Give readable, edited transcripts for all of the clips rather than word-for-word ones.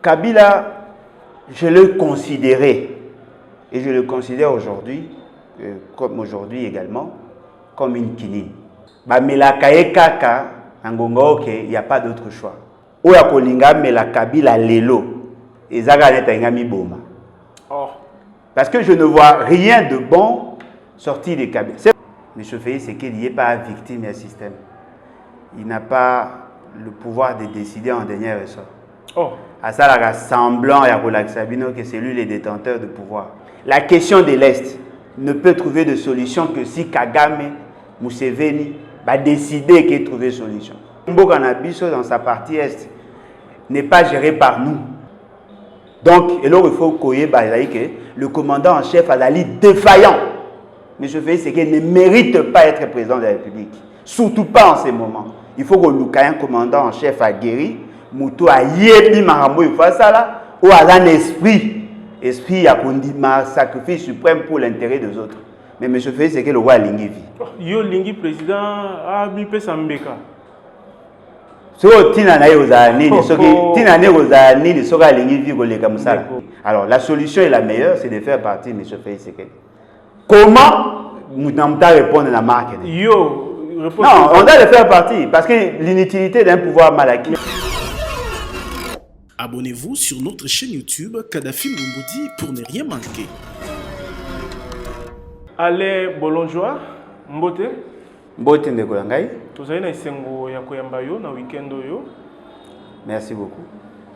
Kabila, je le considérais, et je le considère aujourd'hui, comme aujourd'hui également, comme une kinine. Mais la Kaka, il n'y a pas d'autre choix. Oya kolinga mais la Kabila lelo, et Zaga netangami boma. Parce que je ne vois rien de bon sorti de Kabila. Mais je fais c'est qu'il n'y ait pas victime du système. Il n'a pas le pouvoir de décider en dernier ressort. À ça, la semblant que c'est lui le détenteur de pouvoir. La question de l'Est ne peut trouver de solution que si Kagame, Museveni, va décider qu'il trouve une solution. Mbokanabiso dans sa partie Est n'est pas géré par nous. Donc, il faut que le commandant en chef Azali défaillant. Mais je fais ce qu'il ne mérite pas être président de la République. Surtout pas en ces moments. Il faut que le commandant en chef a guéri, Moutou a yébi marambo il faut ça là, ou à un esprit a un sacrifice suprême pour l'intérêt des autres. Mais M. Félix, c'est que le roi Lingi vit. Yo Lingi président a mis Sambeka. Alors la solution est la meilleure, c'est de faire partie de M. Félix. Comment nous n'avons pas répondre à la marque? Non, on doit le faire partie parce que l'inutilité d'un pouvoir mal acquis. Abonnez-vous sur notre chaîne YouTube Kadhafi Mboumoudi pour ne rien manquer. Allez, Bolonjoa, Mbote. Mbote Ndekolangai. Vous avez un yakoyamba yo na week-end yo. Merci beaucoup.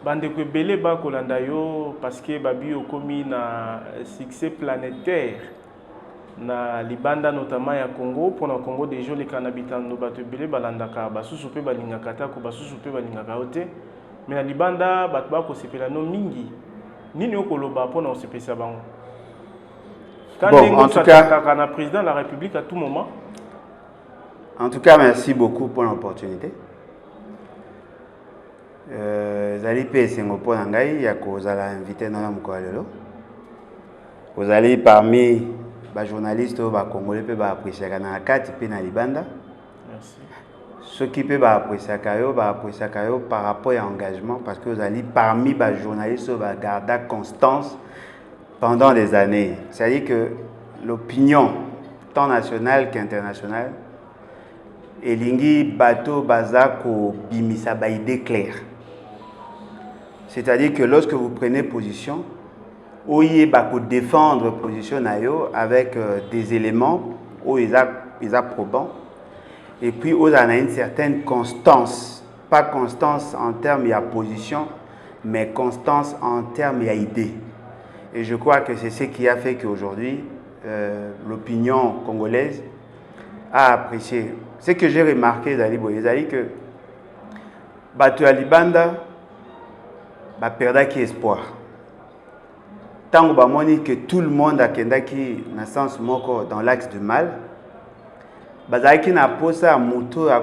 Bande ko belé ba kolanda yo parce que babi yo komi na succès planétaire na libanda notamment ya Congo pour le Congo déjà les canabitans no bato belé balandaka basusu pe balingaka ta ko basusu pe balingaka ote mais na libanda bato ba ko sepela no mingi nini okoloba pour na sepesa bango. Bon, en tout cas, on a président de la République à tout moment. En tout cas, merci beaucoup pour l'opportunité. Zali pe sengopo nangai ya ko zala invité na mkoalelo. Vous allez parmi les journalistes ba congolais pe ba apprécier na kati pe na libanda. Merci. Ceux qui peuvent apprécier kayo par rapport à engagement parce que vous allez parmi les journalistes ba garder constance pendant des années. C'est-à-dire que l'opinion, tant nationale qu'internationale, et lingi bateau bazako bimisa ba idée claire. C'est-à-dire que lorsque vous prenez position, oyez bako défendre position nayo avec des éléments où ils probants et puis où on a une certaine constance, pas constance en termes de position, mais constance en termes d'idée. Et je crois que c'est ce qui a fait qu'aujourd'hui, l'opinion congolaise a apprécié. Ce que j'ai remarqué, c'est que Batu Alibanda a perdu espoir. Tant que tout le monde a perdu dans sens dans l'axe du mal, bazaki na posa moto a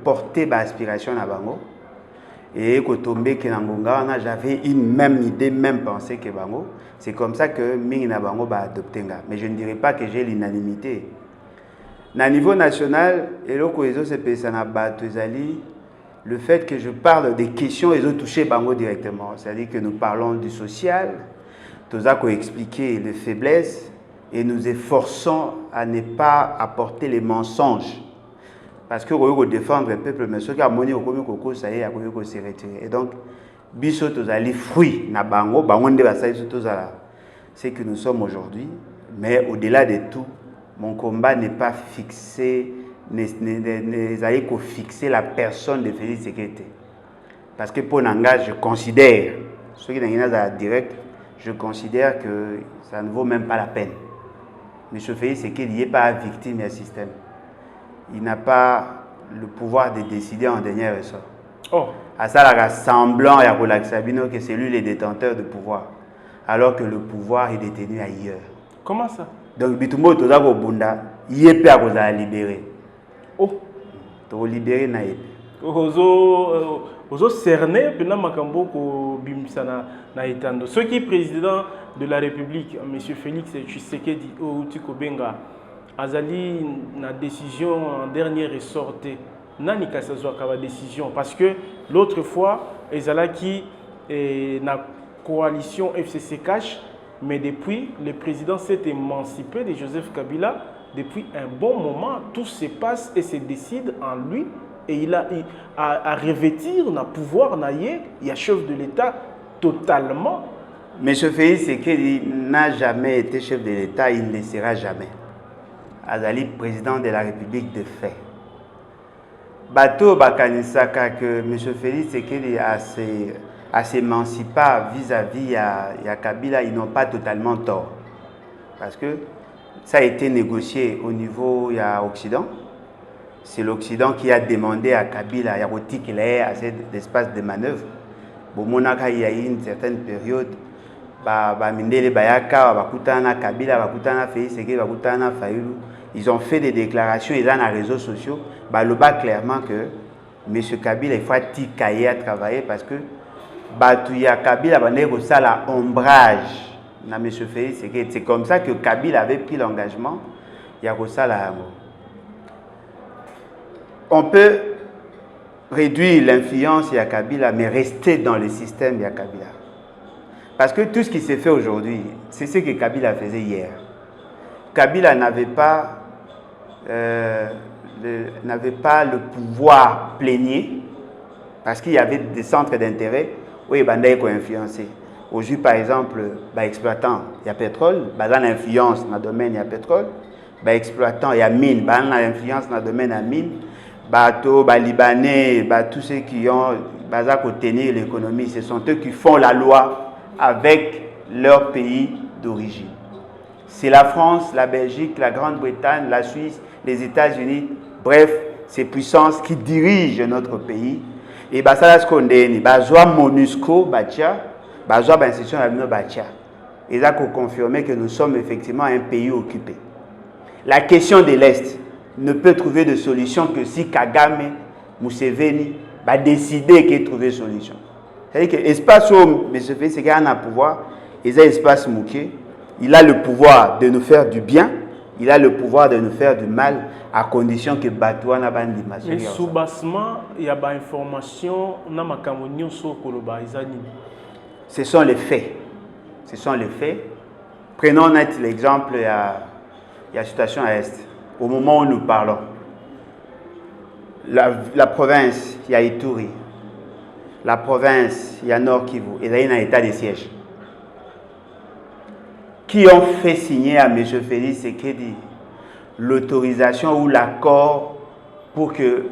porter l'aspiration à bango. Et j'avais une même idée, même pensée que bango. C'est comme ça que Mingi Bango va adopter. Mais je ne dirais pas que j'ai l'unanimité. À niveau national, le fait que je parle des questions, ils ont touché Bango directement. C'est-à-dire que nous parlons du social, nous avons expliqué les faiblesses et nous efforçons à ne pas apporter les mensonges. Parce que nous défendre le peuple, mais ceux qui ont monnaie au coco, ça y est, ils se retirer. Et donc, biso tozali fruit na bango bangonde basali tozala c'est que nous sommes aujourd'hui, mais au-delà de tout, mon combat n'est pas fixé, n'est qu'au fixer la personne de Félix Sekete. Parce que pour Nanga, je considère, ceux qui sont direct, je considère que ça ne vaut même pas la peine. M. Félix Sekete n'est pas victime du système. Il n'a pas le pouvoir de décider en dernier ressort. À ça, la semblant que c'est lui le détenteur de pouvoir, alors que le pouvoir est détenu ailleurs. Comment ça? Donc, Bitumbo Tozako Bunda, il est prêt à libérer. Tu libérer naïe. Ozo cerné, pendant Makambo ko bimsana na etando. Ce qui est président de la République, M. Félix Tshisekedi Outiko Benga, azali na décision en dernier ressort. Nani kasazwa kaba décision parce que l'autre fois ezalaki et la coalition FCC Cash, mais depuis, le président s'est émancipé de Joseph Kabila. Depuis un bon moment, tout se passe et se décide en lui. Et il a à revêtir le pouvoir, il y a chef de l'État totalement. M. Félix Tshisekedi n'a jamais été chef de l'État, il ne le sera jamais. Azali, président de la République de fait. Bato Bakanisaka que M. Félix Tshisekedi a s'émancipé vis-à-vis à Kabila, ils n'ont pas totalement tort. Parce que ça a été négocié au niveau Occident. C'est l'Occident qui a demandé à Kabila, qu'il ait assez d'espace de manœuvre. Bon, il y a eu une certaine période, ils ont fait des déclarations, ils ont dans les réseaux sociaux, clairement que M. Kabila, il faut à travailler parce que Kabila a la ombrage. C'est comme ça que Kabila avait pris l'engagement. On peut réduire l'influence de Kabila, mais rester dans le système de Kabila. Parce que tout ce qui s'est fait aujourd'hui, c'est ce que Kabila faisait hier. Kabila n'avait pas le pouvoir plénier, parce qu'il y avait des centres d'intérêt où il y a influencé. Aujourd'hui, par exemple, exploitant, il y a pétrole, il y a l'influence dans le domaine, il y a pétrole. Exploitant, il y a mine, il y a l'influence dans le domaine de la mine. Bateau, Libanais, tous ceux qui ont tenir l'économie, ce sont eux qui font la loi avec leur pays d'origine. C'est la France, la Belgique, la Grande-Bretagne, la Suisse, les États-Unis, bref, ces puissances qui dirigent notre pays. Et ça, ce qu'on dit, MONUSCO, institution et ça qu'on confirmer que nous sommes effectivement un pays occupé. La question de l'Est ne peut trouver de solution que si Kagame, Museveni, va décider qu'il trouve une solution. C'est-à-dire que l'espace où M. Félix a un pouvoir, il a l'espace mouqué, il a le pouvoir de nous faire du bien, il a le pouvoir de nous faire du mal, à condition que Batouan n'a pas de dimension. Mais sous-bassement, il y a des informations, ce sont les faits. Ce sont les faits. Prenons l'exemple, il y a la situation à l'Est. Au moment où nous parlons, la province, il y a Ituri. La province, il y a Nord Kivu. Et là, il y a un état de siège. Qui ont fait signer à M. Félix Tshisekedi l'autorisation ou l'accord pour que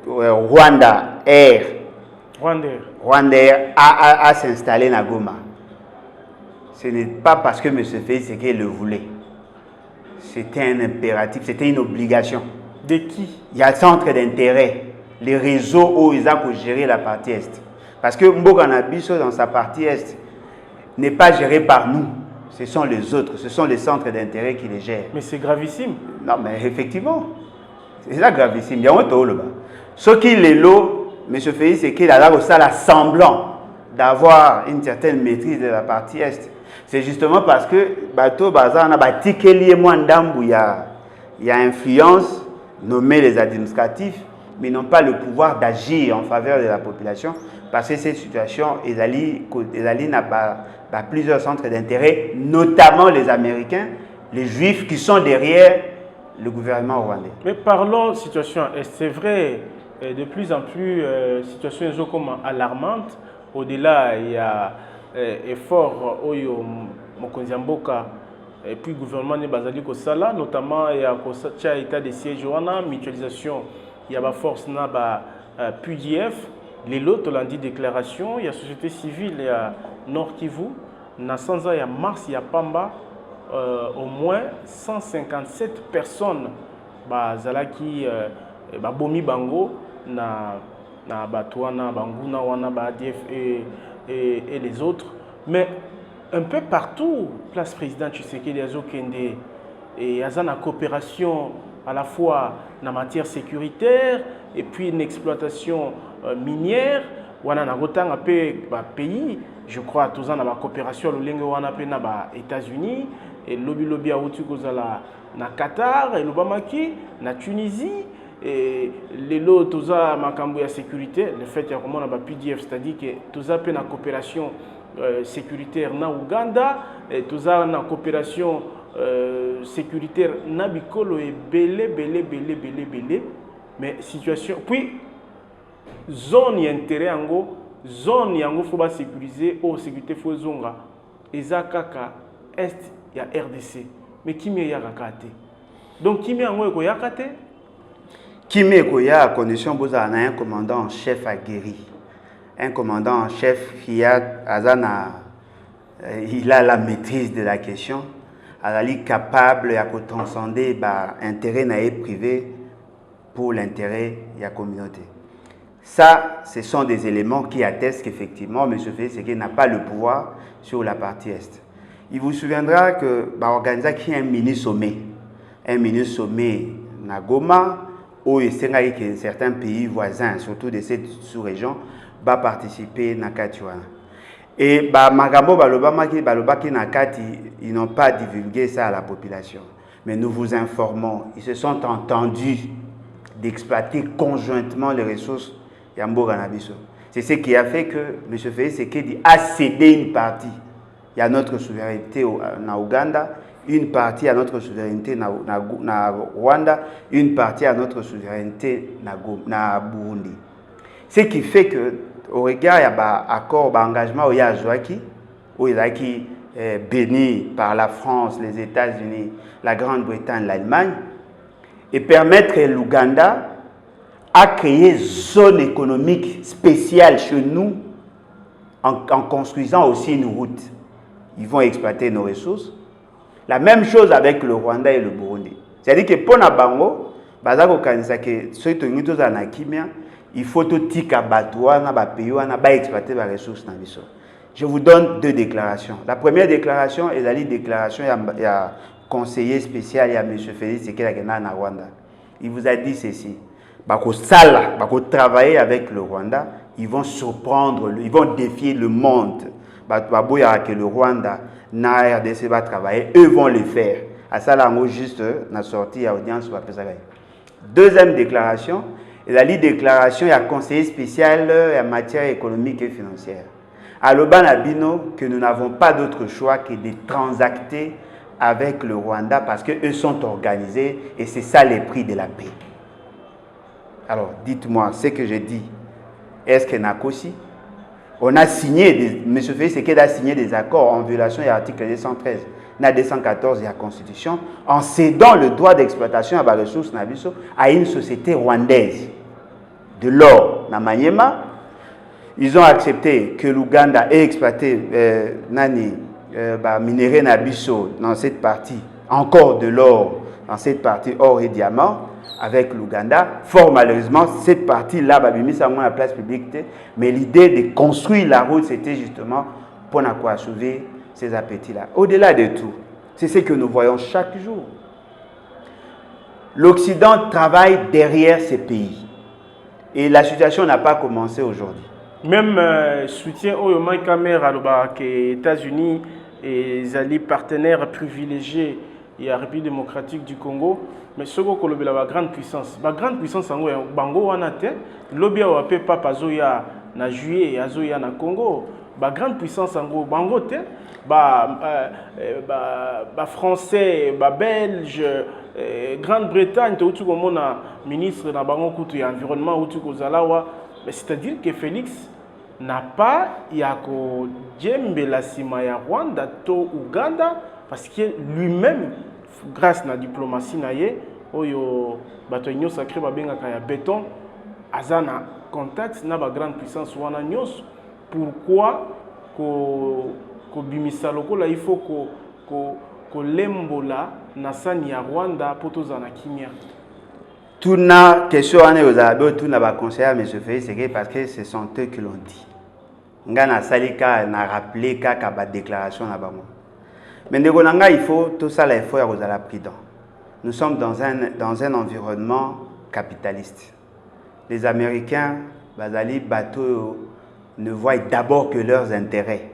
Rwanda Air a s'installé à Goma. Ce n'est pas parce que M. Félix Tshisekedi le voulait. C'était un impératif, c'était une obligation. De qui? Il y a le centre d'intérêt, les réseaux où ils ont géré la partie Est. Parce que Mboganabiso, dans sa partie Est, n'est pas géré par nous. Ce sont les autres, ce sont les centres d'intérêt qui les gèrent. Mais c'est gravissime. Non, mais effectivement, c'est ça gravissime. Il y a un autre là-bas. Ce qui est l'eau, M. Félix, c'est qu'il a semblant d'avoir une certaine maîtrise de la partie Est. C'est justement parce que Bateau Bazar n'a pas tiqué où il y a influence, nommé les administratifs, mais n'ont pas le pouvoir d'agir en faveur de la population. Parce que cette situation, Ezali n'a pas plusieurs centres d'intérêt, notamment les Américains, les Juifs qui sont derrière le gouvernement rwandais. Mais parlons de situation Est. C'est vrai, de plus en plus, situation alarmante. Au-delà, il y a effort Oyo Mokonziamboka et puis le gouvernement de Bazali Kosala, notamment il y a un état de siège, mutualisation, il y a la force PUDF. Les lots ont dit déclaration, il y a société civile, il y a Nord Kivu, Nasanza, il y a Mars, il y a Pamba, au moins 157 personnes qui Bomi Bango, na Batouana, Banguna, Wana, ADF et les autres. Mais un peu partout, place président Tshisekedi Azokende, et il y a une coopération à la fois en matière sécuritaire et puis une exploitation minière. On a un pays, je crois, tous en la coopération aux États-Unis et lobby à na Qatar et l'Obamaki, na Tunisie les lots, tout ça, ma sécurité, le fait qu'il y a comment on a PDF, c'est-à-dire que tout ça peut la coopération sécuritaire na Ouganda, et tout ça na coopération sécuritaire na bikolo et belé, mais situation, puis zone intérêt ango, zone yango faut pas sécuriser, sécurité faut zonga, eza kaka est ya RDC, mais qui me ya kakate, donc qui me ango eko yakate. Qui me koya à condition que un commandant en chef aguerri, un commandant en chef qui a il a la maîtrise de la question, il est capable de transcender l'intérêt privé pour l'intérêt de la communauté. Ça, ce sont des éléments qui attestent qu'effectivement, M. Félix n'a pas le pouvoir sur la partie Est. Il vous souviendra que l'organisation qui est un mini-sommet na Goma, où certains pays voisins, surtout de cette sous-région, vont participer à Katiwana. Et Magambo Balobaki Nakati, ils n'ont pas divulgué ça à la population. Mais nous vous informons, ils se sont entendus d'exploiter conjointement les ressources Yambo Ganabiso. C'est ce qui a fait que M. Félix Tshisekedi a cédé une partie. Il y a notre souveraineté en Ouganda, une partie à notre souveraineté na Rwanda, une partie à notre souveraineté na Burundi. Ce qui fait que, au regard, il y a un accord, un engagement où il y a béni par la France, les États-Unis, la Grande-Bretagne, l'Allemagne, et permettre l'Ouganda à créer une zone économique spéciale chez nous en construisant aussi une route. Ils vont exploiter nos ressources. La même chose avec le Rwanda et le Burundi. C'est-à-dire que pour Nabango, il faut tout exploiter les ressources. Je vous donne deux déclarations. La première déclaration est la déclaration du conseiller spécial M. Félix Tshisekedi na Rwanda. Il vous a dit ceci. Travailler avec le Rwanda, ils vont surprendre, ils vont défier le monde. Que le Rwanda na RDC va travailler, eux vont le faire. À ça, là, juste na sortie à audience. Deuxième déclaration, la déclaration est un conseiller spécial en matière économique et financière. À l'Obanabino, que nous n'avons pas d'autre choix que de transacter avec le Rwanda parce qu'eux sont organisés et c'est ça les prix de la paix. Alors, dites-moi ce que je dis. Est-ce que Nakosi? On a signé, M. Félix Tshisekedi a signé des accords en violation de l'article 213, 214 de la Constitution, en cédant le droit d'exploitation à la ressource à une société rwandaise. De l'or, na Maniema, ils ont accepté que l'Ouganda ait exploité minerai Nabiso dans cette partie, encore de l'or, dans cette partie or et diamant, avec l'Ouganda. Fort malheureusement, cette partie-là, ça a la place publique. Mais l'idée de construire la route, c'était justement pour sauver ces appétits-là. Au-delà de tout, c'est ce que nous voyons chaque jour. L'Occident travaille derrière ces pays. Et la situation n'a pas commencé aujourd'hui. Même soutien au caméra les États-Unis et les partenaires privilégiés et la République démocratique du Congo. Mais ce qu'on a la grande puissance, la grande puissance en Bango wanate, lobby a pas papa zoya na juillet et zoya na Congo. La grande puissance en Bango te, français, belge, Grande-Bretagne, tu as un ministre na Bango kutu ya environnement ou tu kozalawa. C'est-à-dire que Félix n'a pas yako djembe la sima ya Rwanda to Ouganda parce que lui-même grâce à la diplomatie naie oyo bato nyos sacré babenga ya béton azana contact na ba grande puissance wana nyos. Pourquoi ko bimisa lokola il faut ko lembola na sani ya Rwanda poto zana kimia. Tout na question aux arabes, tout na ba conseiller M. Félix Tshisekedi parce que ce sont eux qui l'ont dit. Ngana salika na rappelé kaka ba déclaration na bango. Mais il faut tout ça là, il faut être prudent. Nous sommes dans un environnement capitaliste. Les Américains, bazali bateau ne voient d'abord que leurs intérêts.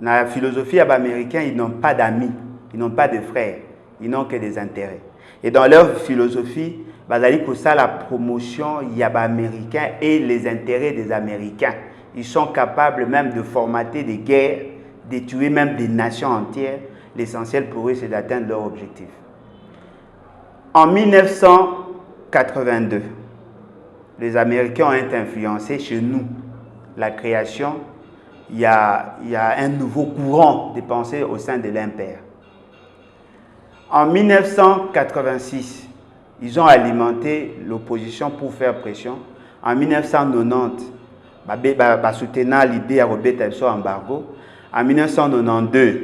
Dans la philosophie américaine, ils n'ont pas d'amis, ils n'ont pas de frères, ils n'ont que des intérêts. Et dans leur philosophie, ça la promotion, il y a Américains et les intérêts des Américains. Ils sont capables même de formater des guerres, de tuer même des nations entières. L'essentiel pour eux, c'est d'atteindre leur objectif. En 1982, les Américains ont été influencés chez nous. La création, il y a un nouveau courant de pensée au sein de l'Empire. En 1986, ils ont alimenté l'opposition pour faire pression. En 1990, soutenant l'idée à remettre sur embargo. En 1992,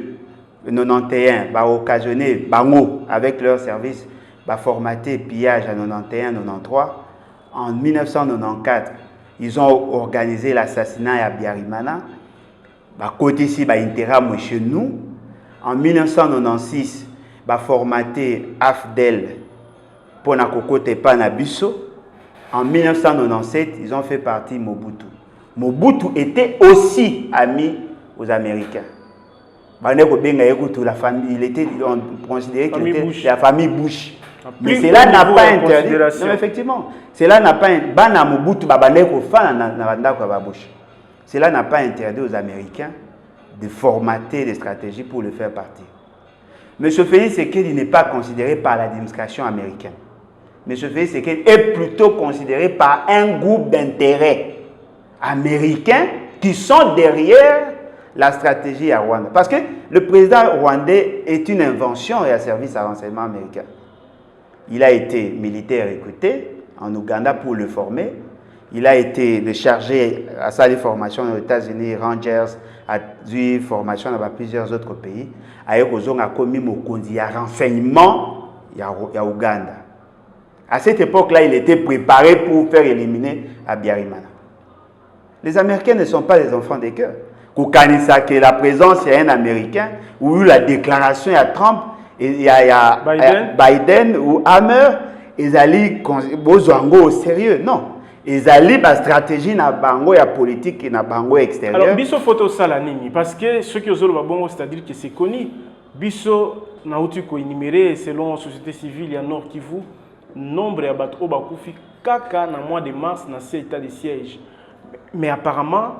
91, occasionné avec leur service, formaté pillage en 91-93. En 1994, ils ont organisé l'assassinat à Biarimana. Côté ici, intérêt chez nous. En 1996, formaté AFDEL pour na kokote pa na biso. En 1997, ils ont fait partie Mobutu. Mobutu était aussi ami aux Américains. La famille, il était considéré qu'il était la famille Bush. Mais cela n'a pas interdit. Non, effectivement, cela n'a pas Mobutu Cela n'a pas interdit aux Américains de formater des stratégies pour le faire partir. M. Félix Tshisekedi n'est pas considéré par l'administration américaine. M. Félix Tshisekedi est plutôt considéré par un groupe d'intérêts américains qui sont derrière la stratégie à Rwanda. Parce que le président rwandais est une invention et un service à renseignement américain. Il a été militaire recruté en Ouganda pour le former. Il a été déchargé à sa formation aux États-Unis, Rangers, à une formation dans plusieurs autres pays. Avec a commis un renseignement à Ouganda. À cette époque-là, il était préparé pour faire éliminer Abiyarimana. Les Américains ne sont pas des enfants des cœurs. Koukanisa, que la présence d'un Américain, ou la déclaration à Trump, il y a Biden ou Hammer, ils allaient au sérieux. Non. Ils allaient la stratégie na bango ya politique et na bango extérieur. Alors biso photo salanini parce que ce qui ozolo babongo c'est-à-dire que c'est connu. Biso na uti ko énuméré selon la société civile ya Nord Kivu nombre ya bato bakufi kaka na mois de mars na cet état de siège. Mais apparemment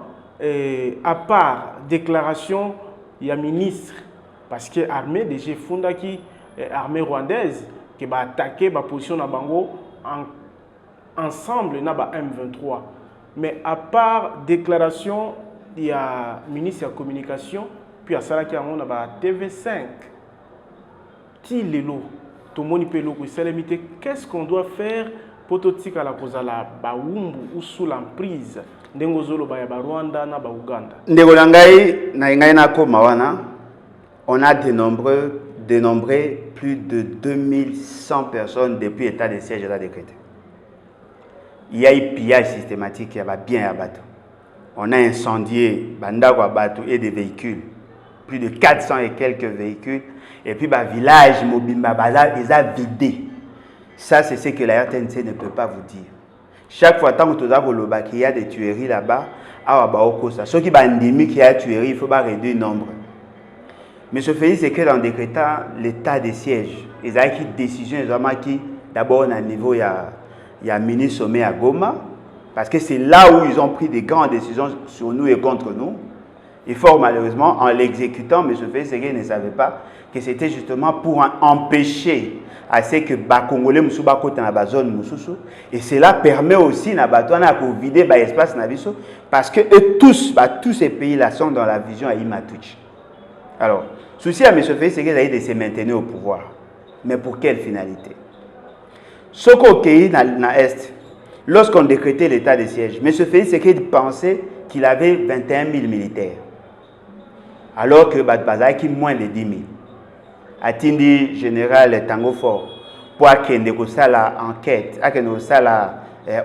à part déclaration ya ministre parce que armée DG Fundaki armée rwandaise qui va attaquer ba position na bango ensemble na ba M23. Mais à part déclaration il y a ministre de la communication puis à ça qui a on a ba TV5 ti lelo to moni pelo ko salamité qu'est-ce qu'on doit faire pour totika la kozala ba wumbu ou sous l'emprise ndengo zolo ba ya ba Rwanda na ba Uganda ndeko ngai na koma wana on a dénombré plus de 2100 personnes depuis l'état de siège de la décrété. Il y a eu pillage systématique, il y a bien à bateau. On a incendié Bandagwa bateau et des véhicules. Plus de 400 et quelques véhicules. Et puis, le village Mobimba Baza, ils ont vidé. Ça, c'est ce que la RTNC ne peut pas vous dire. Chaque fois qu'il y a des tueries là-bas, ceux qui ont endémique qu'il y a des tueries, il faut pas réduire le nombre. Mais ce fait, c'est que dans décrétant l'état de siège, ils ont une décision qui, d'abord, à niveau, il y a un mini-sommet à Goma, parce que c'est là où ils ont pris des grandes décisions sur nous et contre nous. Et fort malheureusement, en l'exécutant, M. Félix ne savait pas que c'était justement pour empêcher à ce que les Congolais ne soient pas dans la zone. Et cela permet aussi de vider l'espace, parce que eux tous ces pays-là sont dans la vision à Imatouchi. Alors, le souci à M. Félix, c'est qu'il a de se maintenir au pouvoir. Mais pour quelle finalité? Ce qu'on a dans l'Est, lorsqu'on décrétait l'état de siège, M. Félix, c'est qu'il pensait qu'il avait 21 000 militaires. Alors que Badbaza qui moins de 10 000. Atindi général Tango Fort, pour qu'il y ait la enquête, qu'il y ait la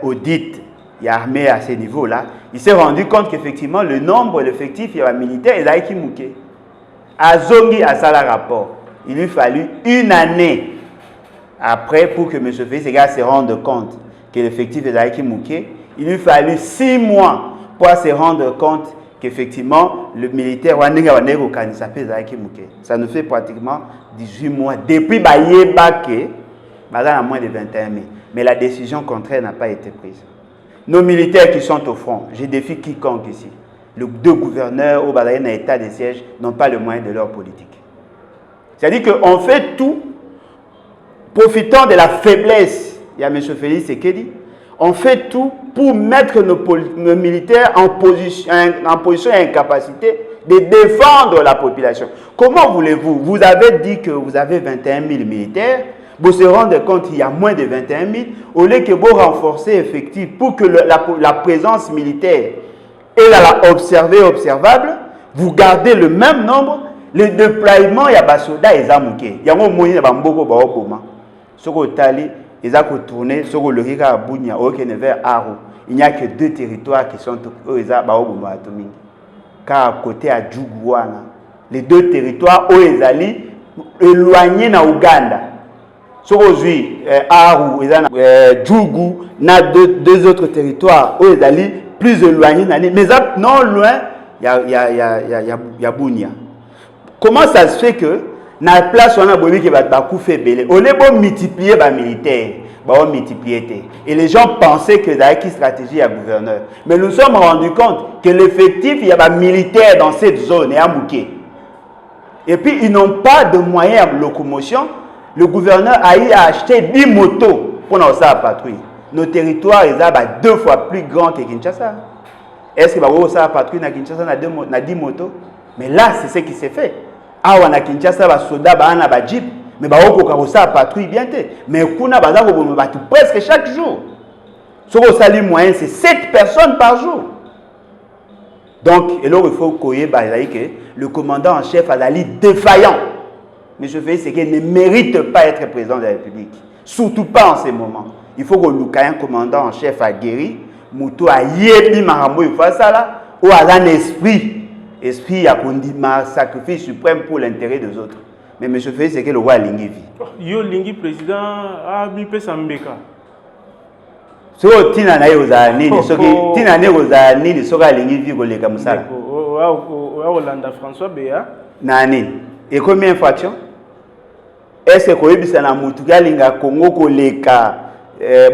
audit, il y a armé à ce niveau-là, il s'est rendu compte qu'effectivement, le nombre, l'effectif, il y a militaire, il a été mouqué. À Zongi, à ça, rapport, il lui fallu une année après pour que M. Félix se rende compte que l'effectif est été mouqué. Il lui fallu 6 mois pour se rendre compte qu'effectivement, le militaire, ça nous fait pratiquement 18 mois. Depuis que à moins de 21 000. Mais la décision contraire n'a pas été prise. Nos militaires qui sont au front, je défie quiconque ici. Les deux gouverneurs au Balaïen à état de siège n'ont pas le moyen de leur politique. C'est-à-dire qu'on fait tout, profitant de la faiblesse, il y a M. Félix Sekedi, on fait tout pour mettre nos militaires en position et en capacité de défendre la population. Comment voulez-vous? Vous avez dit que vous avez 21 000 militaires, vous se rendez compte qu'il y a moins de 21 000, au lieu que vous renforcez effectivement pour que la présence militaire est observable, vous gardez le même nombre, le déploiement, il y a des soldats, il y a des moyens, ce qu'on tali, ils ont tourné, ce qu'on le regarde à Bounia, vers Aro. Il n'y a que 2 territoires qui sont car à côté à Djougouana, les 2 territoires où ils allaient éloignés dans Ouganda. Ce qu'aujourd'hui, Aru, Djougou, na 2 autres territoires où ils allaient plus éloignés. Mais non loin, il y a Bounia. Comment ça se fait que dans la place où on a besoin de faire belé, on est multiplier les militaires, on multiplier. Et les gens pensaient que c'était une stratégie à gouverneur. Mais nous nous sommes rendus compte que l'effectif, il y a des militaires dans cette zone et à Mouké. Et puis ils n'ont pas de moyens de locomotion. Le gouverneur a acheté 10 motos pour nous faire patrouille. Nos territoires, ils sont 2 fois plus grands que Kinshasa. Est-ce que vous avez patrouille à Kinshasa na 10 motos? Mais là, c'est ce qui s'est fait. Ah, on a Kinshasa, les soldats, on a des jeeps, mais on a patrouille bien. Mais on a presque chaque jour. Ce qu'on a les moyens, c'est 7 personnes par jour. Donc, il faut que le commandant en chef a l'ali défaillant. M. Félix Sekedi ne mérite pas être président de la République. Surtout pas en ces moments. Il faut que le commandant en chef a guéri, Moutou a yébi marambo, il faut ça là, ou a un esprit. Esprit a conduit un sacrifice suprême pour l'intérêt des autres. Mais M. Félix Sekedi, le roi Lingi vit. Yo Lingi président, a mis Sambeka. So tina na yoza nini soki tina ne yoza nini soka Lingi vit ko leka musala. Hollande François Béa. Nani? Et combien d'infractions? Est-ce que koyebisa na mutuka linga Congo ko leka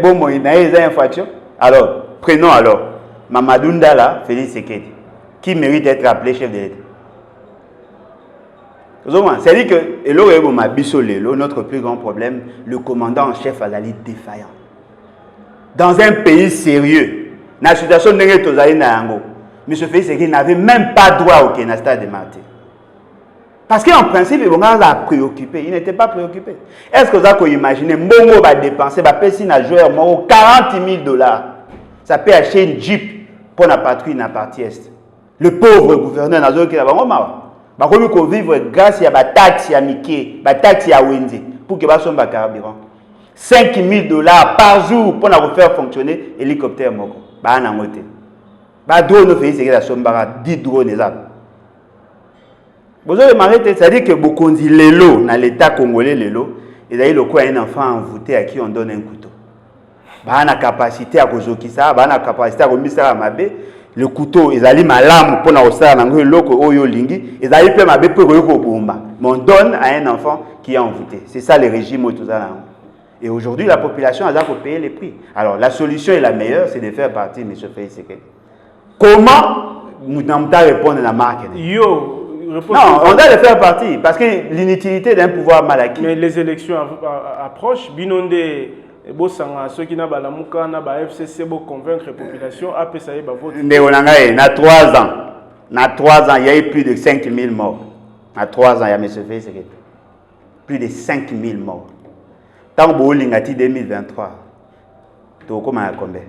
bon moi na yoza infraction? Alors, prenons alors Mamadou Ndala, Félix Sekedi, qui mérite d'être appelé chef de l'État. C'est-à-dire que notre plus grand problème, le commandant en chef a la ligne défaillant. Dans un pays sérieux, dans la situation de M. Félix Sekedi n'avait même pas droit au Kenasta de Martyr. Parce qu'en principe, il l'a préoccupé. Il n'était pas préoccupé. Est-ce que vous avez imaginé, Mbongo va dépenser, va payer un joueur 40 000 $. Ça peut acheter une Jeep pour la patrouille dans la partie Est. Le pauvre gouverneur n'a pas de quoi vivre grâce à la taxe à Mickey, la taxe à Wendy, pour que son carburant. 5 000 $ par jour pour faire fonctionner l'hélicoptère. Drone fait c'est la somme 10 drones. Vous avez m'arrêter, c'est-à-dire que beaucoup dit l'élo, dans l'état congolais, l'élo, et d'ailleurs, le un enfant envoûté à qui on donne un couteau. Il a capacité à Kozokisa, il a capacité à Komisara Mabe. Le couteau, ils allaient ma lame pour nous faire un loko oyo lingi, ils allaient faire ma bé pour bomba. Mais on donne à un enfant qui est envoûté. C'est ça le régime tout ça. Et aujourd'hui, la population a payer les prix. Alors, la solution est la meilleure, c'est de faire partie de M. Félix Sekedi. Comment nous n'avons pas répondu à la marque? Non, on doit le faire partie parce que l'inutilité d'un pouvoir mal acquis. Mais les élections approchent. Binonde, ceux qui n'ont pas la mouka, n'ont pas FCC pour convaincre la population, après ça y est, vote. Mais on a 3 ans. Dans 3 ans, il y a eu plus de 5 000 morts. Dans 3 ans, il y a M. Félix Sekedi. Plus de 5 000 morts. Tant que vous avez 2023, tu as combien?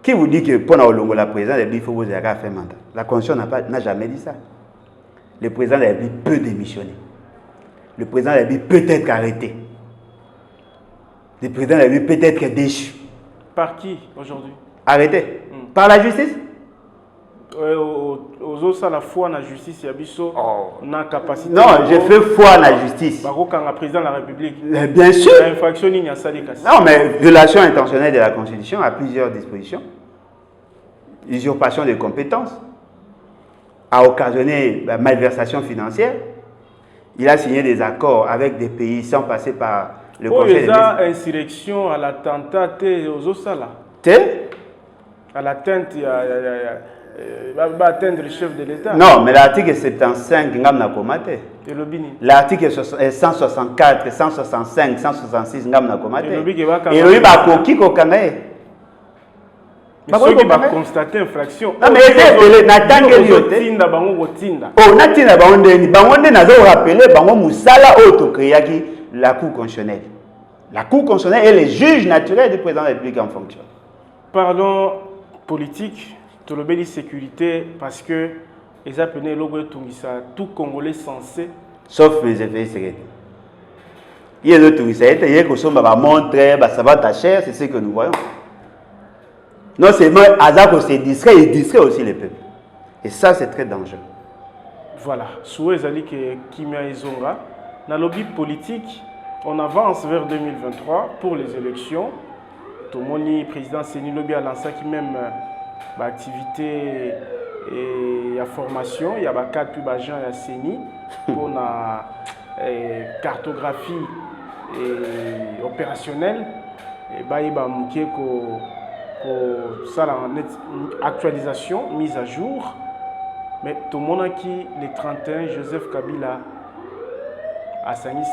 Qui vous dit que pour la présidence, il faut vous faire mandat? La Constitution n'a jamais dit ça. Le président de la République peut démissionner. Le président de la République peut être arrêté. Le président de la République peut être déchu. Par qui aujourd'hui? Arrêté. Par la justice? Aux autres, la foi dans la justice, il y a une capacité. Non, je fais foi dans la justice. Quand le président de la République. Bien sûr. L'infraction, il y a ça. Non, mais violation intentionnelle de la Constitution a plusieurs dispositions. Usurpation de compétences a occasionné malversation financière. Il a signé des accords avec des pays sans passer par le conseil des ministres. Insurrection à l'attentat aux Osala. À l'atteinte, va atteindre le chef de l'État. Non, mais l'article 75, l'article 164, 165, 166, et le Bakoki Kokanae. Mais ceux qui vont constater infraction. Non, mais la Cour constitutionnelle. La Cour constitutionnelle est le juge naturel du président de la République en fonction. Parlons politique, de sécurité, parce que les appelés tout Congolais censé. Sauf mes effets secrets. Il y a le Tunisia, il y a que ça va montrer, ça va tâcher, c'est ce que nous voyons. Non seulement Azako c'est distrait, il distrait aussi les peuples. Et ça, c'est très dangereux. Voilà. Souhait Zali que Kimia Izonga. Dans le lobby politique, on avance vers 2023 pour les élections. Tomoni, président Séni Lobby a lancé qui même activité et la formation. Il y a 4 plus agents à Séni pour la cartographie et opérationnelle. Et il y a ça actualisation, mise à jour. Mais tout le monde qui le 31 Joseph Kabila a Sanisi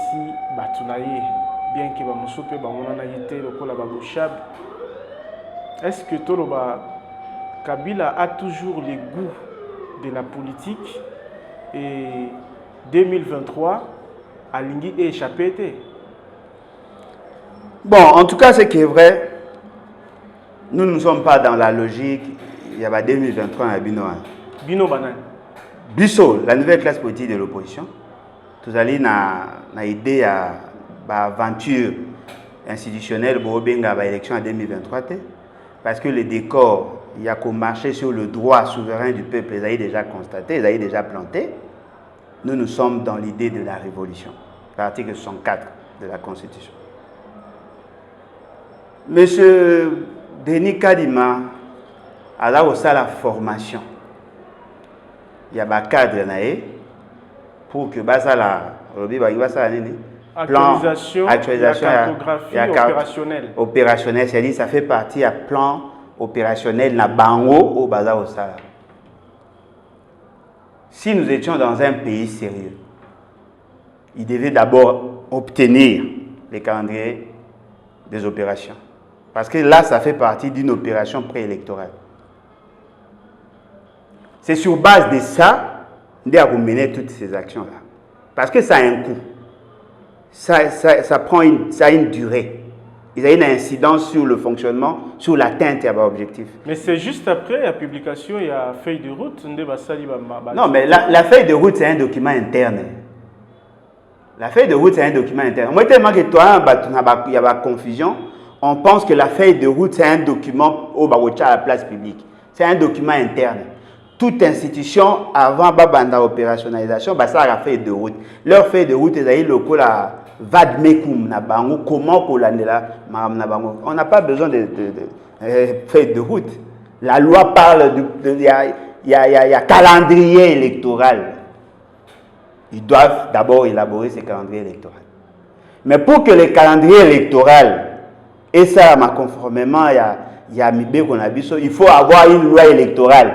Batunaye, bien que Bamosope Bamonanaïté, le Kola Babouchab. Est-ce que Toloba Kabila a toujours le goût de la politique et 2023 a Lingui échappé? Bon, en tout cas, ce qui est vrai, nous ne sommes pas dans la logique. Il y a 2023 à Bino. Bino Banan. Bisso, la nouvelle classe politique de l'opposition. Tout à l'heure, on a idée à l'aventure institutionnelle pour l'élection en 2023. Parce que le décor, il y a qu'au marché sur le droit souverain du peuple, ils avaient déjà constaté, ils avaient déjà planté. Nous sommes dans l'idée de la révolution. L'article 64 de la Constitution. Monsieur Denis Kadima a aussi la formation. Il y a un cadre pour que actualisation, cartographie opérationnelle. Opérationnelle, c'est-à-dire ça fait partie à plan opérationnel na bango au bazar au sala. Si nous étions dans un pays sérieux, il devait d'abord obtenir les calendriers des opérations. Parce que là, ça fait partie d'une opération préélectorale. C'est sur base de ça qu'on a mené toutes ces actions-là. Parce que ça a un coût. Ça a une durée. Il y a une incidence sur le fonctionnement, sur l'atteinte de l'objectif. Mais c'est juste après la publication, il y a feuille de route. Non, mais la feuille de route, c'est un document interne. La feuille de route, c'est un document interne. Moi, tellement que toi, il y a la confusion. On pense que la feuille de route, c'est un document au à la place publique. C'est un document interne. Toute institution, avant la opérationnalisation, ça a la feuille de route. Leur feuille de route, ils ont la vadmekum, comment on n'a pas besoin de feuille de route. La loi parle il y a calendrier électoral. Ils doivent d'abord élaborer ces calendriers électoraux. Mais pour que le calendrier électoral, et ça, conformément, il faut avoir une loi électorale.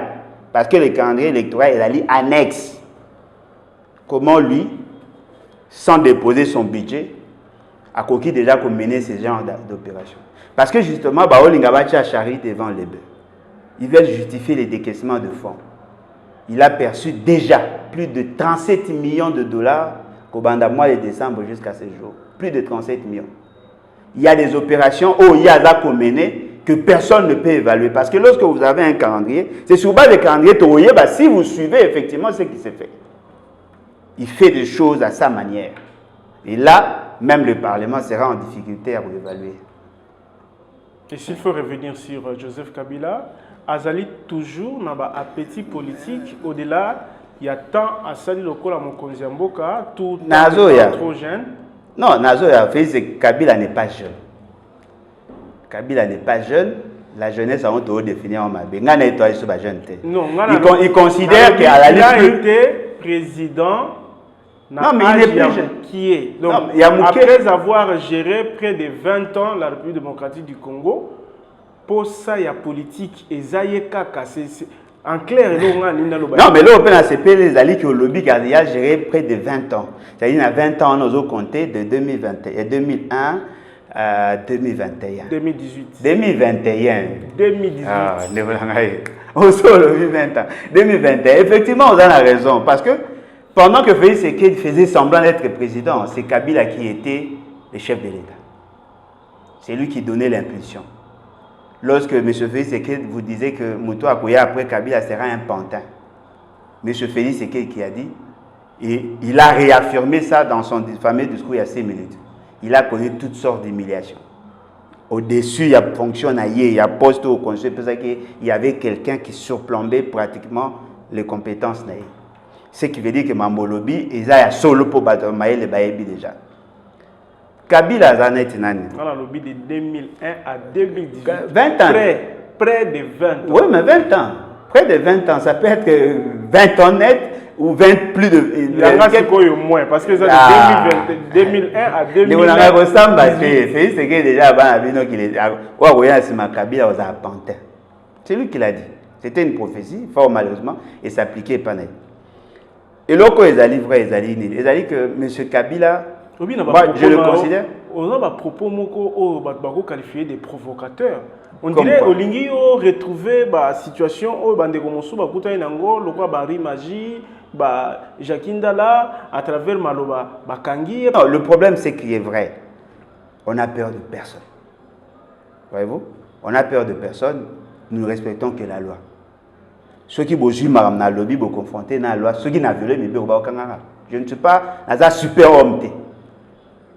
Parce que le calendrier électoral est annexe. Comment lui, sans déposer son budget, a coquille déjà qu'on mener ce genre d'opération. Parce que justement, Baolingabachi a charré devant les bœufs. Ils veulent justifier les décaissements de fonds. Il a perçu déjà plus de 37 millions de dollars qu'au mois de décembre jusqu'à ce jour. Plus de 37 millions. Il y a des opérations où il y a qu'on mené que personne ne peut évaluer. Parce que lorsque vous avez un calendrier, c'est sur base de calendrier, si vous suivez effectivement ce qui s'est fait. Il fait des choses à sa manière. Et là, même le Parlement sera en difficulté à vous évaluer. Et s'il faut revenir sur Joseph Kabila, Azali toujours n'a pas appétit politique. Au-delà, il y a tant à Sali Lokola Mokonziamboka, tout trop jeune. Non, Nazoya fait que Kabila n'est pas jeune. Kabila n'est pas jeune. La jeunesse, on doit définir en mabé. Non, il considère qu'à la limite, il a été président Non, mais il n'est plus qui est. Donc, non, après avoir géré près de 20 ans la République démocratique du Congo, pour ça, il y a politique. Et ça y est, en clair, non, mais là, on peut accepter les alliés qui ont lobby qui a géré près de 20 ans. C'est-à-dire, il y a 20 ans, nous avons compté de 2001 à 2021. 2018. 2021. 2018. Ah, on sort le 20 ans. 2021. Effectivement, on a raison. Parce que pendant que Félix Tshisekedi faisait semblant d'être président, c'est Kabila qui était le chef de l'État. C'est lui qui donnait l'impulsion. Lorsque M. Félix Tshisekedi vous disait que Moutou Akoya après Kabila sera un pantin, M. Félix Tshisekedi qui a dit, et il a réaffirmé ça dans son fameux discours il y a 6 minutes. Il a connu toutes sortes d'humiliations. Au-dessus, il y a fonction, il y a poste au conseil, parce qu'il y avait quelqu'un qui surplombait pratiquement les compétences. Ce qui veut dire que Mambolobi, il y a solo pour battre le Bayebi déjà. Kabila Zanet Nani. On a lobby de 2001 à 2018. 20 ans. Près de 20 ans. Oui, mais 20 ans. Près de 20 ans. Ça peut être 20 ans net ou 20 plus de. Il y a un moins. Parce que ça de 2001 à 2020. On a ressemble parce que Félix Tshisekedi déjà avant Abino qu'il est. Quoi, Kabila aux Arpentins. C'est lui qui l'a dit. C'était une prophétie, fort malheureusement, et s'appliquait pas net. Et là, quand ils allaient vrai, ils allaient que M. Kabila. Moi, je le considère. On a des propos qualifiés de provocateurs. On dirait au Lingi retrouver la situation où bande komosu bakuta inango lokwa bari magie ba Jakindala à travers maloba bakangi. Non, le problème c'est qu'il est vrai. On a peur de personne. Voyez-vous? On a peur de personne. Nous ne respectons que la loi. Ceux qui bougent madame na lobby bo confronter na loi, ceux qui n'a violé mais ba okangara. Je ne suis pas un super homme.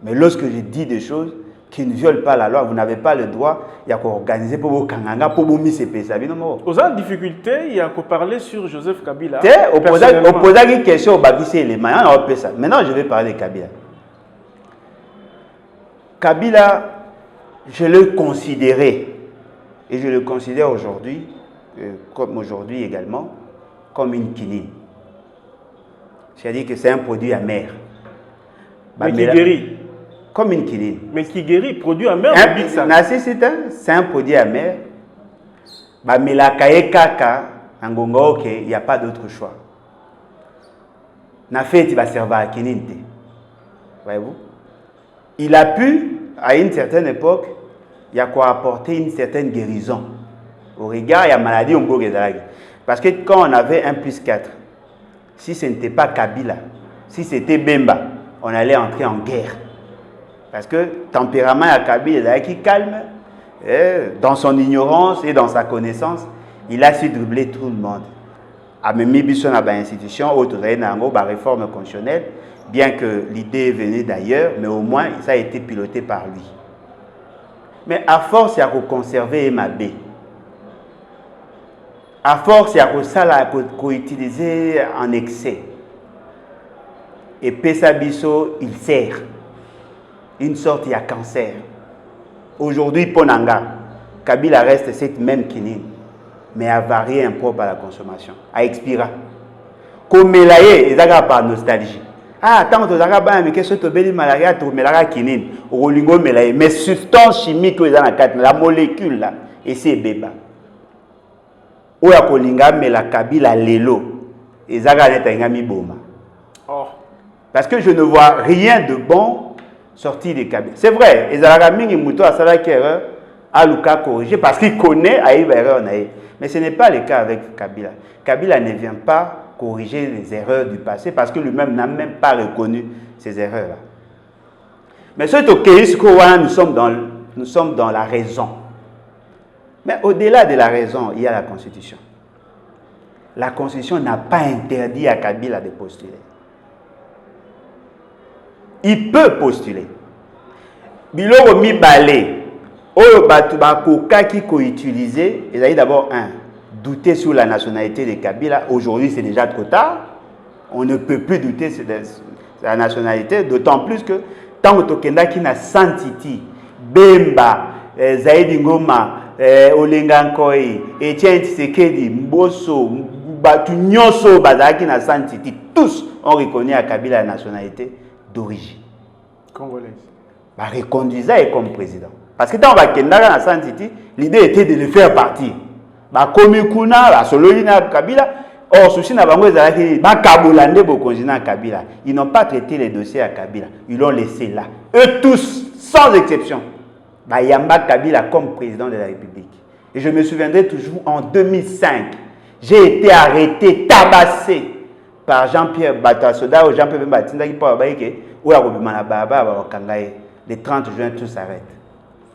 Mais lorsque je dis des choses qui ne violent pas la loi, vous n'avez pas le droit, il y a qu'à organiser pour vous kanganga, pour vous miser pesa. Aux en difficulté, il y a qu'à parler sur Joseph Kabila. Opposer une question au Bakissé élément, on a fait ça. Maintenant, je vais parler de Kabila. Kabila, je le considérais, et je le considère aujourd'hui, comme aujourd'hui également, comme une quinine. C'est-à-dire que c'est un produit amer. Mais qui guérit. Comme une quinine. Mais qui guérit, produit amer, c'est un produit amer. Mais la kaka, il n'y a pas d'autre choix. Na fait, il va servir à quinine. Voyez-vous? Il a pu, à une certaine époque, il y a quoi apporter une certaine guérison. Au regard, il y a maladie, on peut. Parce que quand on avait 1+4, si ce n'était pas Kabila, si c'était Bemba, on allait entrer en guerre. Parce que le tempérament à Kabila est qui calme, dans son ignorance et dans sa connaissance, il a su dribbler tout le monde. A même mis dans l'institution, la réforme constitutionnelle, bien que l'idée venait d'ailleurs, mais au moins ça a été piloté par lui. Mais à force, il y a conserver MAB. À force, il y a ça utiliser en excès. Et Pesabiso, il sert. Une sorte, il y a cancer. Aujourd'hui, Ponanga, Kabila reste cette même quinine, mais a varié un peu par la consommation, a expira. Comme Melaye, ils n'ont pas nostalgie. Ah, tant que tu as pas mais qu'est-ce que tu as malaria, tu as quinine, ou lingo Melaye, mais substance chimique que la molécule là, et c'est béba. Ou ya kolinga mela Kabila lelo, ils ont net mi boma. Oh. Parce que je ne vois rien de bon sorti de Kabila. C'est vrai, Ezaramingi Mouto a sala erreur, a Luka corrigé parce qu'il connaît Aïba erreur. Mais ce n'est pas le cas avec Kabila. Kabila ne vient pas corriger les erreurs du passé parce que lui-même n'a même pas reconnu ces erreurs-là. Mais ce nous sommes dans la raison. Mais au-delà de la raison, il y a la Constitution. La Constitution n'a pas interdit à Kabila de postuler. Il peut postuler. Biloko mibale, oyo batu bakoka qui co-utilisé, il y a d'abord douter sur la nationalité de Kabila. Aujourd'hui, c'est déjà trop tard. On ne peut plus douter de la nationalité, d'autant plus que tant que Tokenda qui n'a santiti, Bemba, Zaidi Ngoma, Olenga Nkoyi, Etienne Tshisekedi, Mbosso, batu nyonso bazalaki na Sun City, tous ont reconnu à Kabila la nationalité d'origine congolaise. Bah reconduisa comme président. Parce que dans Bakendara na Sun City, l'idée était de le faire partir. Bah komi kuna, bah sololi na Kabila. Or, souci na bango ezalaki ba kabolande bokonzi na Kabila. Ils n'ont pas traité les dossiers à Kabila. Ils l'ont laissé là. Eux tous, sans exception, bah yamba Kabila comme président de la République. Et je me souviendrai toujours en 2005, j'ai été arrêté, tabassé par Jean-Pierre Batasoda ou Jean-Pierre Batinda qui parle où le 30 juin tout s'arrête.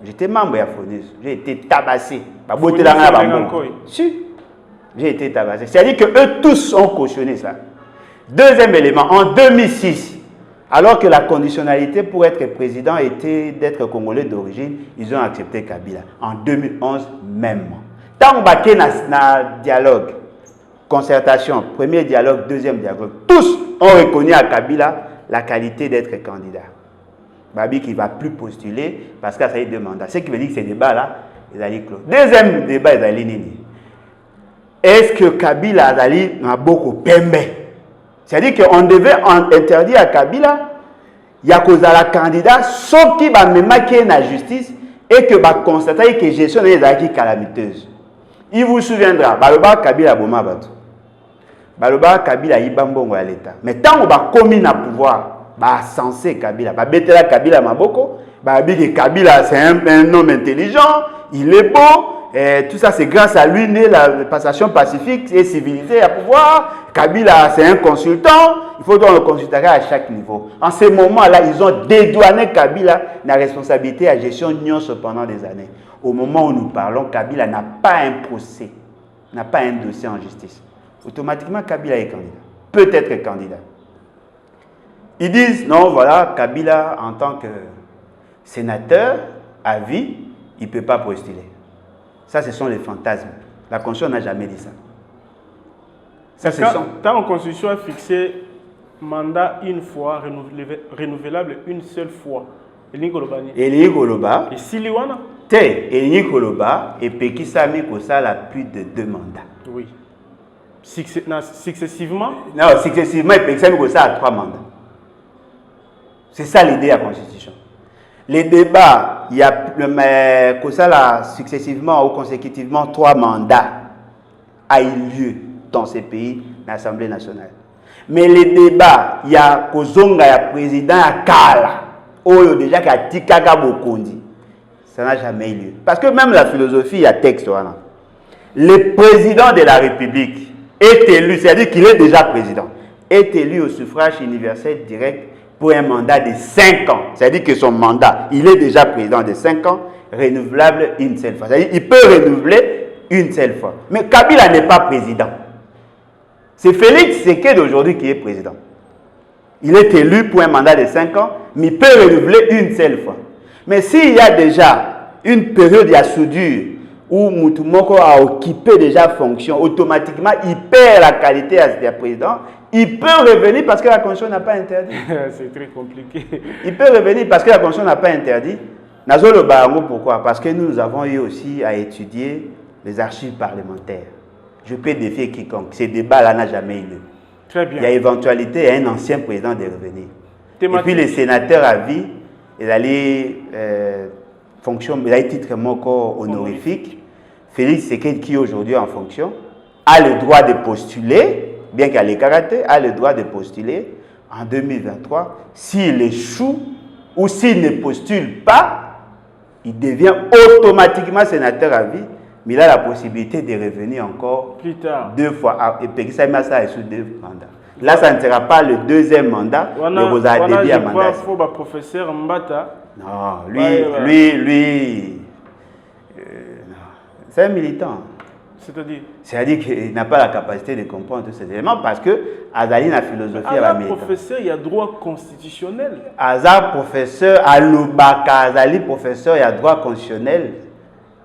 J'étais membre de la FONUS, j'ai été tabassé. Si. J'ai été tabassé. C'est-à-dire qu'eux tous ont cautionné ça. Deuxième élément, en 2006, alors que la conditionnalité pour être président était d'être congolais d'origine, ils ont accepté Kabila. En 2011, même. Tant que na dialogue, concertation, premier dialogue, deuxième dialogue, tous ont reconnu à Kabila la qualité d'être candidat. Babi qui ne va plus postuler parce qu'il y a deux mandats. Ce qui veut dire que ces débats-là, ils allaient clos. Deuxième débat, ils allaient nini. Est-ce que Kabila Azali n'a beaucoup pembe? C'est-à-dire qu'on devait interdire à Kabila, il y a cause à la candidat, sauf qui va même marquer la justice et que va constater que gestion des acquis calamiteuse. Il vous souviendra, Baloba Kabila Boma Bato. Baloba Kabila Ibambongo à l'État. Mais tant qu'on va commis à pouvoir, bah censé Kabila, bah betela Kabila Maboko, bah dit que Kabila c'est un homme intelligent, il est beau. Et tout ça, c'est grâce à lui, né la passation pacifique et civilisée à pouvoir. Kabila, c'est un consultant. Il faut donc le consulter à chaque niveau. En ce moment-là, ils ont dédouané Kabila de la responsabilité à gestion nyonso pendant des années. Au moment où nous parlons, Kabila n'a pas un procès, n'a pas un dossier en justice. Automatiquement, Kabila est candidat. Peut être candidat. Ils disent, non, voilà, Kabila, en tant que sénateur à vie, il ne peut pas postuler. Ça, ce sont les fantasmes. La Constitution n'a jamais dit ça. Tant que la Constitution a fixé mandat une fois, renouvelable une seule fois. Eli Goloba. Et Siliwana. Eli Goloba et Pekisami Kosala plus de 2 mandats. Oui. Successivement? Non, successivement, et Pekisami Kosala a 3 mandats. C'est ça l'idée de la Constitution. Les débats, il y a successivement ou consécutivement 3 mandats a eu lieu dans ces pays, l'Assemblée nationale. Mais les débats, il y a Kozonga, il y a président à Kala, ou déjà qu'il y a Tikaga Bokondi. Ça n'a jamais eu lieu. Parce que même la philosophie, il y a texte. Voilà. Le président de la République est élu, c'est-à-dire qu'il est déjà président, est élu au suffrage universel direct pour un mandat de 5 ans. C'est-à-dire que son mandat, il est déjà président de 5 ans, renouvelable une seule fois. C'est-à-dire qu'il peut renouveler une seule fois. Mais Kabila n'est pas président. C'est Félix Tshisekedi d'aujourd'hui qui est président. Il est élu pour un mandat de 5 ans, mais il peut renouveler une seule fois. Mais s'il y a déjà une période à soudure où Moutoumoko a occupé déjà fonction, automatiquement, il perd la qualité à président. Il peut revenir parce que la Constitution n'a pas interdit. C'est très compliqué. Il peut revenir parce que la Constitution n'a pas interdit. Nazolo Barango, pourquoi? Parce que nous avons eu aussi à étudier les archives parlementaires. Je peux défier quiconque. Ces débats-là n'ont jamais eu lieu. Très bien. Il y a éventualité à un ancien président de revenir. Et puis les sénateurs à vie, ils allaient fonction, il a un titre moko honorifique. Félix Tshisekedi qui est aujourd'hui en fonction a le droit de postuler. Bien qu'il y ait les karatés, a le droit de postuler en 2023. S'il échoue ou s'il ne postule pas, il devient automatiquement sénateur à vie, mais il a la possibilité de revenir encore plus tard 2 fois. Et puis ça est sous 2 mandats. Là, ça ne sera pas le 2e mandat, mais vous avez début à mandat. Il faut professeur Mbata. Non, lui, c'est un militant. C'est-à-dire qu'il n'a pas la capacité de comprendre tous ces éléments parce que Azali la philosophie à la militant. Professeur, il y a droit constitutionnel. Azar professeur, Alubaka Azali professeur, il y a droit constitutionnel,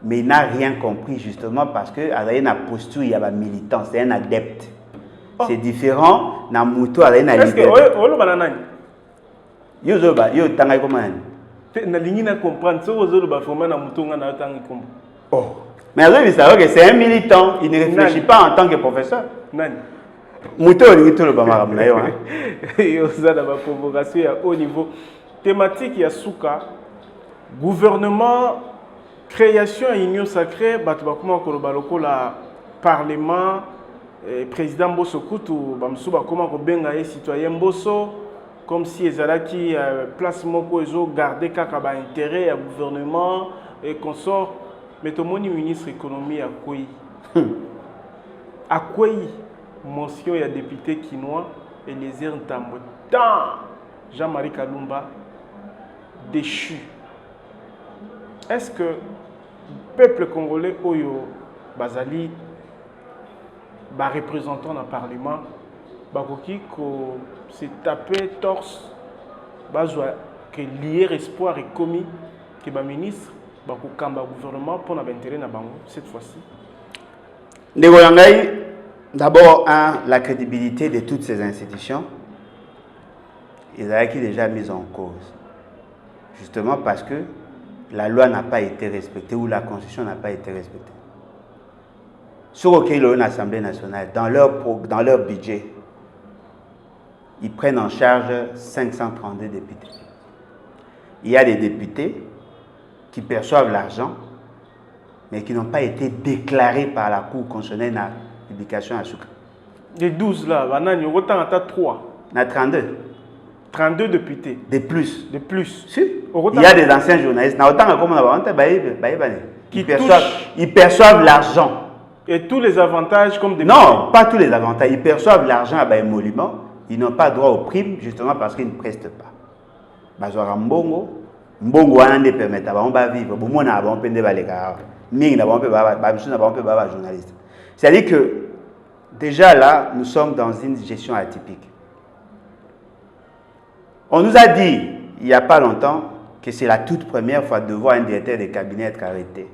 mais il n'a rien compris justement parce que Azali n'a posture, il y a un militant, c'est un adepte. Oh. C'est différent. Namuto Azali n'a liberté. Est-ce que vous avez Yo tanga comment? Na ligne na comprendre ce que vous avez fait na muto nga na tanga comprendre. Oh. Mais Azali, c'est un militant, il ne réfléchit pas en tant que professeur. Nani? Mouto olingi tout le bamaram na yo. Et aux a la provocation à haut niveau. Thématique ya souka. Gouvernement, création et union sacrée, batubakuma kolobaloko la parlement, président Bosso Koutou, bamsuba comment kobenga et citoyen Bosso, comme si ezalaki place moko ezo garder kaka ba intérêt à gouvernement et consort. Mais tout le monde ministre économie à quoi? À quoi? Mention il y a député quinois et les Ntambo. Jean-Marie Kalumba déchu. Est-ce que le peuple congolais Oyo Bazali ba représentant dans le parlement bakoki ko se taper torse bazwa que lier espoir et commis que ba ministre bako kamba gouvernement pour na intérêt na bango cette fois-ci? D'abord, la crédibilité de toutes ces institutions, ils ont déjà mise en cause. Justement parce que la loi n'a pas été respectée ou la constitution n'a pas été respectée. Sur lequel l'Assemblée nationale, dans leur budget, ils prennent en charge 532 députés. Il y a des députés qui perçoivent l'argent, mais qui n'ont pas été déclarés par la Cour constitutionnelle à publication à Souka. Les 12 là, il y a 3. Il y a 32. 32 députés. De plus. De plus. Si. Il y a des anciens journalistes. Ils perçoivent l'argent. Et tous les avantages comme des... Non, pas tous les avantages. Ils perçoivent l'argent à émolument. Ils n'ont pas droit aux primes justement parce qu'ils ne prestent pas. Bazora mbongo. Mbongo wana ne permet à vivre. Bon, na bon pende balega. Ming na bon pe ba journaliste. C'est-à-dire que déjà là, nous sommes dans une gestion atypique. On nous a dit, il n'y a pas longtemps, que c'est la toute première fois de voir un directeur de cabinet être arrêté.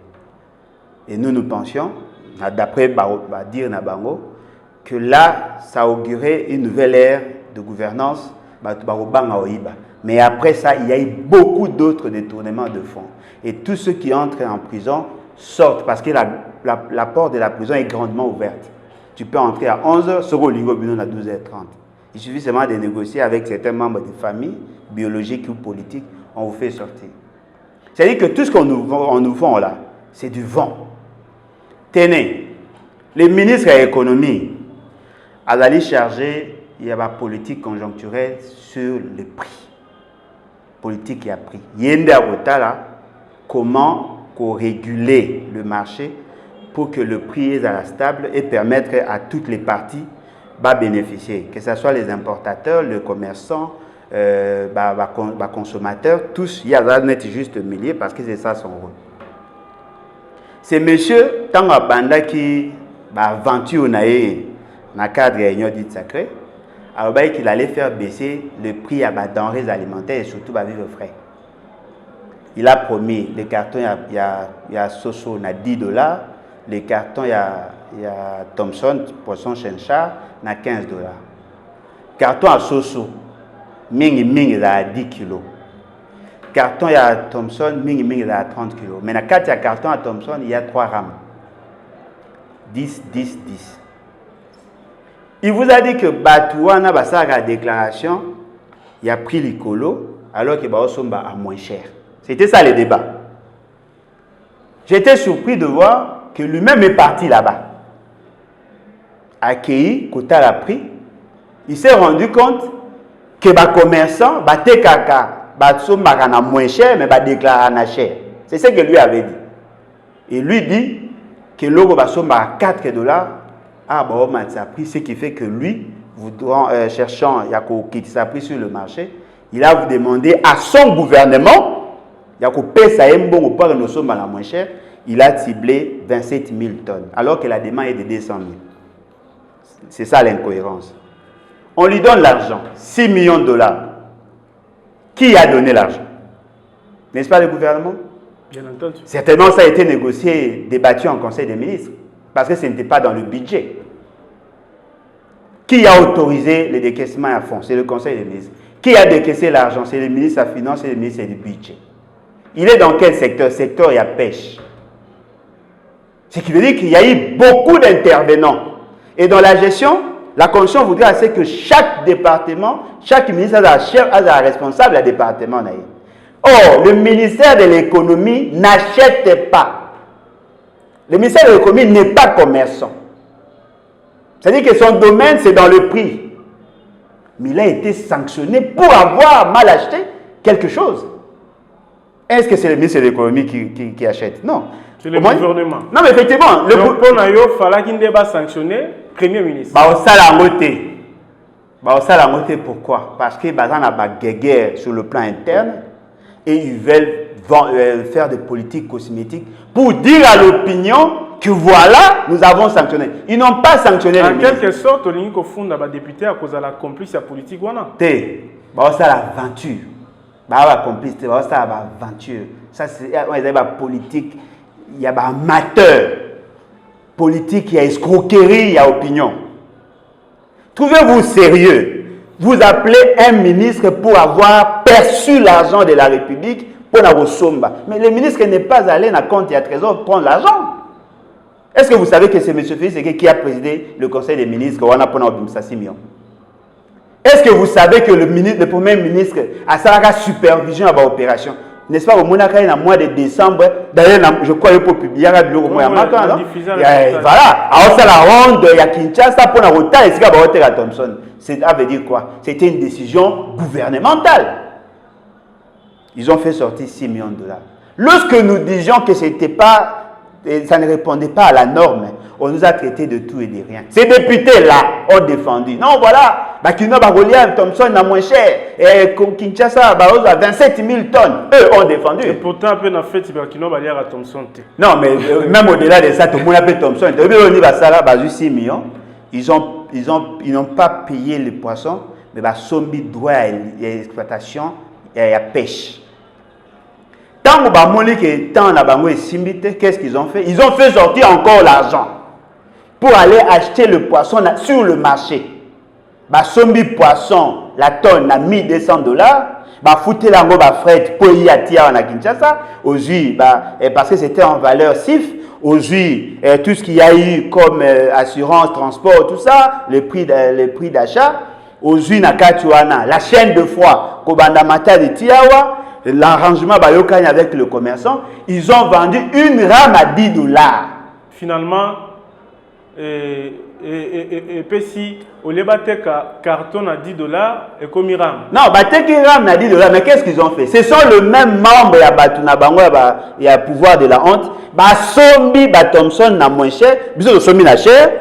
Et nous pensions, d'après dire Nabango, que là, ça augurait une nouvelle ère de gouvernance. Mais après ça, il y a eu beaucoup d'autres détournements de fonds. Et tous ceux qui entrent en prison sortent parce que la porte de la prison est grandement ouverte. Tu peux entrer à 11h, Soro Lingo Binon à 12h30. Il suffit seulement de négocier avec certains membres de famille, biologiques ou politiques, on vous fait sortir. C'est-à-dire que tout ce qu'on nous vend là, c'est du vent. Tenez, les ministres de l'économie, à l'aller charger, il y a la politique conjoncturelle sur le prix. Politique qui a pris. Yende Arota comment réguler le marché pour que le prix est à la stable et permettre à toutes les parties de bénéficier, que ce soit les importateurs, les commerçants, les consommateurs, tous, il y a juste milliers parce que c'est ça son rôle. C'est monsieur Tanga Banda qui a vendu dans le cadre de l'Union dite sacrée, alors qu'il allait faire baisser le prix à denrées alimentaires et surtout à vivre frais. Il a promis, les cartons, il y a Soso, à $10. Les cartons, il y a Thomson, poisson Chenchard, à $15. Carton à Soso, Ming à 10 kg. Carton, il y a Thomson, Ming à 30 kg. Mais dans 4 cartons à Thomson, il y a 3 rames. 10, 10, 10. Il vous a dit que Batouana, la déclaration, il a pris l'icolo, alors qu'il va à moins cher. C'était ça le débat. J'étais surpris de voir que lui-même est parti là-bas. Accueilli, Kota l'a pris. Il s'est rendu compte que les commerçants, les kaka, à moins cher, mais ils déclarent à cher. C'est ce que lui avait dit. Et lui dit que l'euro va à $4. Ah, bon, ça a pris, ce qui fait que lui, cherchant qui s'est pris sur le marché, il a demandé à son gouvernement, il a ciblé 27 000 tonnes, alors que la demande est de 200 000. C'est ça l'incohérence. On lui donne l'argent, 6 millions de dollars. Qui a donné l'argent? N'est-ce pas le gouvernement? Bien entendu. Certainement, ça a été négocié, débattu en Conseil des ministres, parce que ce n'était pas dans le budget. Qui a autorisé le décaissement à fond? C'est le Conseil des ministres. Qui a décaissé l'argent? C'est le ministre de la Finance et le ministre du Budget. Il est dans quel secteur? Secteur, il y a pêche. Ce qui veut dire qu'il y a eu beaucoup d'intervenants. Et dans la gestion, la Constitution voudrait assez que chaque département, chaque ministre a la responsable à département. Or, le ministère de l'économie n'achète pas. Le ministère de l'économie n'est pas commerçant. C'est-à-dire que son domaine, c'est dans le prix. Mais il a été sanctionné pour avoir mal acheté quelque chose. Est-ce que c'est le ministre de l'économie qui achète? Non. C'est le gouvernement. Non, mais effectivement. Le gouvernement, il fallait qu'il ne pas sanctionner le Premier ministre. Pourquoi? Parce qu'ils ont des guerres sur le plan interne et ils veulent faire des politiques cosmétiques pour dire à l'opinion que voilà, nous avons sanctionné. Ils n'ont pas sanctionné le ministre. En quelque sorte, les députés à cause de la complice politique. C'est l'aventure. La complicité, c'est l'aventure. Ça, c'est la politique. Il y a des amateurs. Politique, il y a escroquerie, il y a opinion. Trouvez-vous sérieux? Vous appelez un ministre pour avoir perçu l'argent de la République pour la somba. Mais le ministre n'est pas allé dans le compte et à trésor prendre l'argent. Est-ce que vous savez que c'est M. Félix qui a présidé le conseil des ministres pour la 6 millions? Est-ce que vous savez que le premier ministre a la supervision à l'opération? N'est-ce pas, au mois de décembre, d'ailleurs, je crois qu'il faut publier un bureau au mois de voilà, alors ça la ronde, il y a Kinshasa pour la retard, et c'est à Thompson. Ça veut dire quoi? C'était une décision gouvernementale. Ils ont fait sortir 6 millions de dollars. Lorsque nous disions que c'était pas, ça ne répondait pas à la norme, on nous a traités de tout et de rien. Ces députés-là ont défendu. Non, voilà, Bakino Barolia, Thompson a moins cher. Et Kinshasa, Barozo a 27 000 tonnes. Eux ont défendu. Et pourtant, après, on a fait Bakino Barolia à Thompson. Non, mais même au-delà de ça, tout le monde appelle Thompson. On y va ça là, 6 millions. Ils n'ont pas payé les poissons, mais Sombi droit à l'exploitation et à la pêche. Tant que qu'est-ce qu'ils ont fait? Ils ont fait sortir encore l'argent pour aller acheter le poisson sur le marché. Sombi poisson, la tonne à 1200 $. Fouté l'ango fret pour y attirer à Kinshasa. Aujourd'hui, parce que c'était en valeur CIF. Aujourd'hui, tout ce qu'il y a eu comme assurance, transport, tout ça, les prix d'achat. Aujourd'hui, la chaîne de froid, Kobandamata de Tiawa, l'arrangement avec le commerçant, ils ont vendu une rame à 10 $. Finalement, et si au lieu de carton à 10 $, et comme rame. Non, rame à 10 $, mais qu'est-ce qu'ils ont fait? Ce sont le même membre, il y a pouvoir de la honte. Sombi, Thompson na moins cher, biso sombi na cher,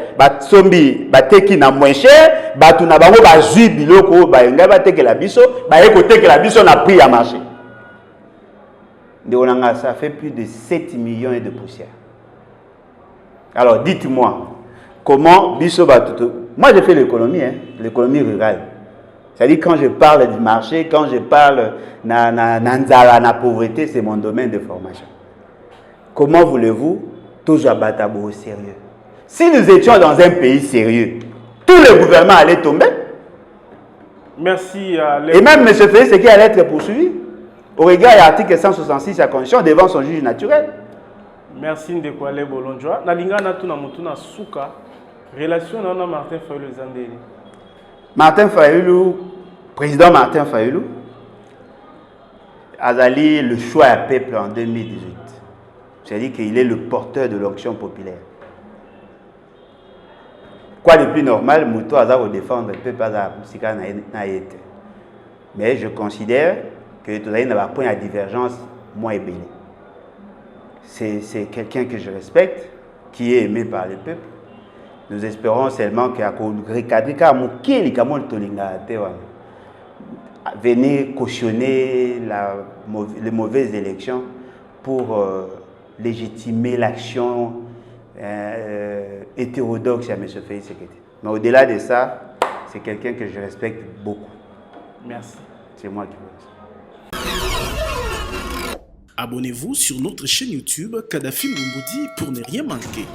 sombi, teki na moins cher, na bango zui biloko, nga teki la biso, teki la biso na prix à marché. Ça fait plus de 7 millions de poussières. Alors, dites-moi, comment biso moi je fais l'économie, l'économie rurale. C'est-à-dire quand je parle du marché, quand je parle de la pauvreté, c'est mon domaine de formation. Comment voulez-vous toujours abattre au sérieux? Si nous étions dans un pays sérieux, tout le gouvernement allait tomber. Merci à et même M. Félix, c'est qui allait être poursuivi au regard de l'article 166 de la Constitution devant son juge naturel. Merci Ndekwale Bolonjoa. Nalinga natuna mutuna suka relation na Martin Fayulu Zandeli. Martin Fayulu, président Martin Fayulu, a allé le choix à peuple en 2018. C'est-à-dire qu'il est le porteur de l'onction populaire. Quoi de plus normal, Mouto a défendre le peuple à mais je considère que tout n'a pas point à divergence, moi et Bélé. C'est quelqu'un que je respecte, qui est aimé par le peuple. Nous espérons seulement qu'il y a venir cautionner les mauvaises élections pour légitimer l'action hétérodoxe à M. Félix Sekedi. Mais au-delà de ça, c'est quelqu'un que je respecte beaucoup. Merci. C'est moi qui vous remercie. Abonnez-vous sur notre chaîne YouTube Kadhafi Mboumoudi pour ne rien manquer.